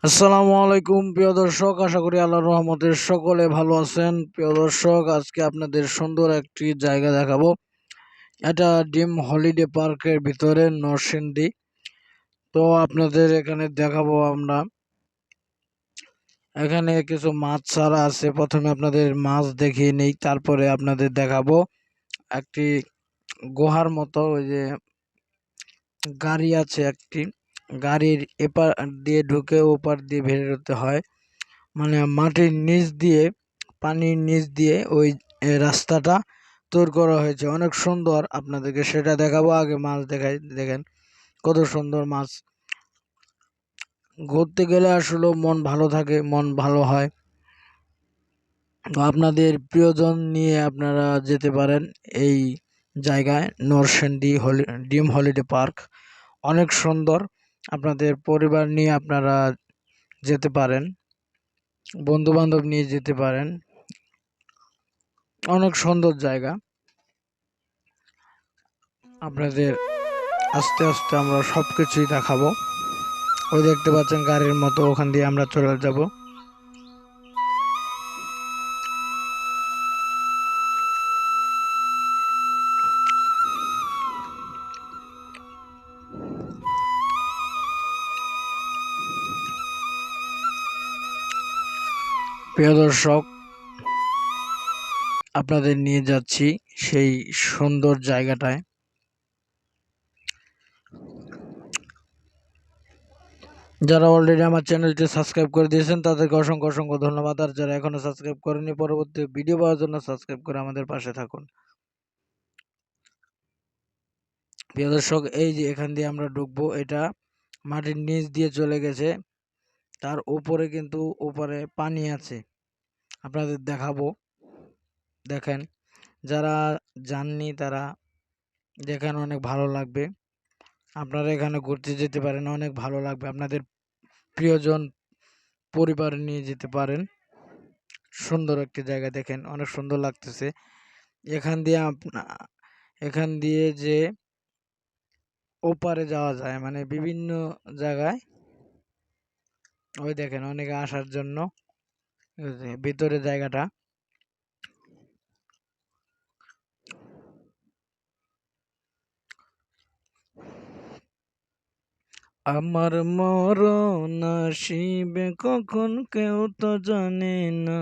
আসসালামু আলাইকুম প্রিয় দর্শক, আশা করি আল্লাহর রহমতে সকলে ভালো আছেন। প্রিয় দর্শক, আজকে আপনাদের সুন্দর একটি জায়গা দেখাবো। এটা ড্রিম হলিডে পার্কের ভিতরে নরসিংদী। তো আপনাদের এখানে দেখাবো আমরা। এখানে কিছু মাছ ছাড়া আছে। প্রথমে আপনাদের মাছ দেখিয়ে নেই, তারপরে আপনাদের দেখাবো একটি গুহার মতো। ওই যে গাড়ি আছে একটি, গাড়ির এপার দিয়ে ঢুকে ওপার দিয়ে বেরোতে হয়, মানে মাটির নিচ দিয়ে, পানির নিচ দিয়ে ওই রাস্তাটা তৈরি করা হয়েছে। অনেক সুন্দর, আপনাদেরকে সেটা দেখাবো। আগে মাছ দেখাই, দেখেন কত সুন্দর মাছ। ঘুরতে গেলে আসলে মন ভালো থাকে, মন ভালো হয়। তো আপনাদের প্রিয়জন নিয়ে আপনারা যেতে পারেন এই জায়গায়, নরসিংদী ড্রিম হলিডে পার্ক। অনেক সুন্দর, আপনাদের পরিবার নিয়ে আপনারা যেতে পারেন, বন্ধু বান্ধব নিয়ে যেতে পারেন। অনেক সুন্দর জায়গা। আপনাদের আস্তে আস্তে আমরা সবকিছুই দেখাবো। ওই দেখতে পাচ্ছেন গাড়ির মতো, ওখান দিয়ে আমরা চলে যাব। প্রিয় দর্শক, আপনাদের নিয়ে যাচ্ছি সেই সুন্দর জায়গাটায়। যারা অলরেডি আমার চ্যানেলটি সাবস্ক্রাইব করে দিয়েছেন তাদেরকে অসংখ্য অসংখ্য ধন্যবাদ। আর যারা এখনো সাবস্ক্রাইব করেনি, পরবর্তী ভিডিও পাওয়ার জন্য সাবস্ক্রাইব করে আমাদের পাশে থাকুন। প্রিয় দর্শক, এই যে এখান দিয়ে আমরা ঢুকবো, এটা মাটির নিচ দিয়ে চলে গেছে। তার উপরে কিন্তু উপরে পানি আছে, আপনাদের দেখাবো। দেখেন, যারা যাননি তারা দেখেন, অনেক ভালো লাগবে। আপনারা এখানে ঘুরতে যেতে পারেন, অনেক ভালো লাগবে। আপনাদের প্রিয়জন পরিবার নিয়ে যেতে পারেন। সুন্দর একটি জায়গা, দেখেন অনেক সুন্দর লাগতেছে। এখান দিয়ে এখান দিয়ে যে ওপারে যাওয়া যায়, মানে বিভিন্ন জায়গায়। ওই দেখেন, অনেকে আসার জন্য ভিতরে জায়গাটা। আমার মরণ আসিবে কখন কেউ তো জানে না,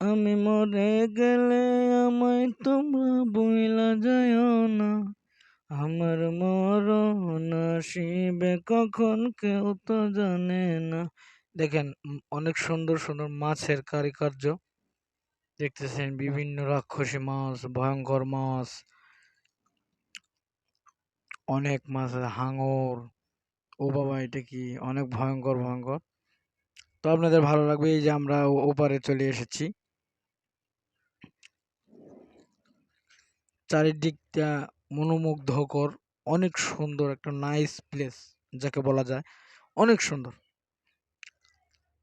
আমি মরে গেলে আমায় তোমরা বইলা যাইও না। আমার মরণ আসিবে কখন কেউ তো জানে না। দেখেন, অনেক সুন্দর সুন্দর মাছের কারিকার্য দেখতেছেন। বিভিন্ন রাক্ষসী মাছ, ভয়ঙ্কর মাছ, অনেক মাছ, হাঙর। ও বাবা, এটা কি অনেক ভয়ঙ্কর ভয়ঙ্কর। তো আপনাদের ভালো লাগবে। এই যে আমরা ওপারে চলে এসেছি। চারিদিকটা মনোমুগ্ধকর, অনেক সুন্দর একটা নাইস প্লেস যাকে বলা যায়, অনেক সুন্দর।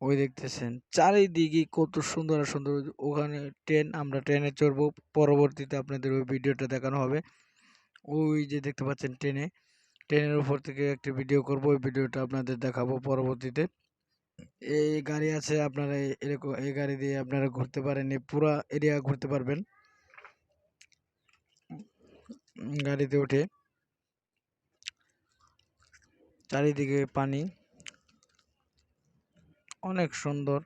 ওই দেখতেছেন চারিদিকে কত সুন্দর আর সুন্দর। ওখানে ট্রেন, আমরা ট্রেনে চড়বো, পরবর্তীতে আপনাদের ওই ভিডিওটা দেখানো হবে। ওই যে দেখতে পাচ্ছেন ট্রেনের উপর থেকে একটি ভিডিও করব, ওই ভিডিওটা আপনাদের দেখাবো পরবর্তীতে। এই গাড়ি আছে, আপনারা এরকম এই গাড়ি দিয়ে আপনারা ঘুরতে পারেন, এই পুরা এরিয়া ঘুরতে পারবেন গাড়িতে উঠে। চারিদিকে পানি, অনেক সুন্দর।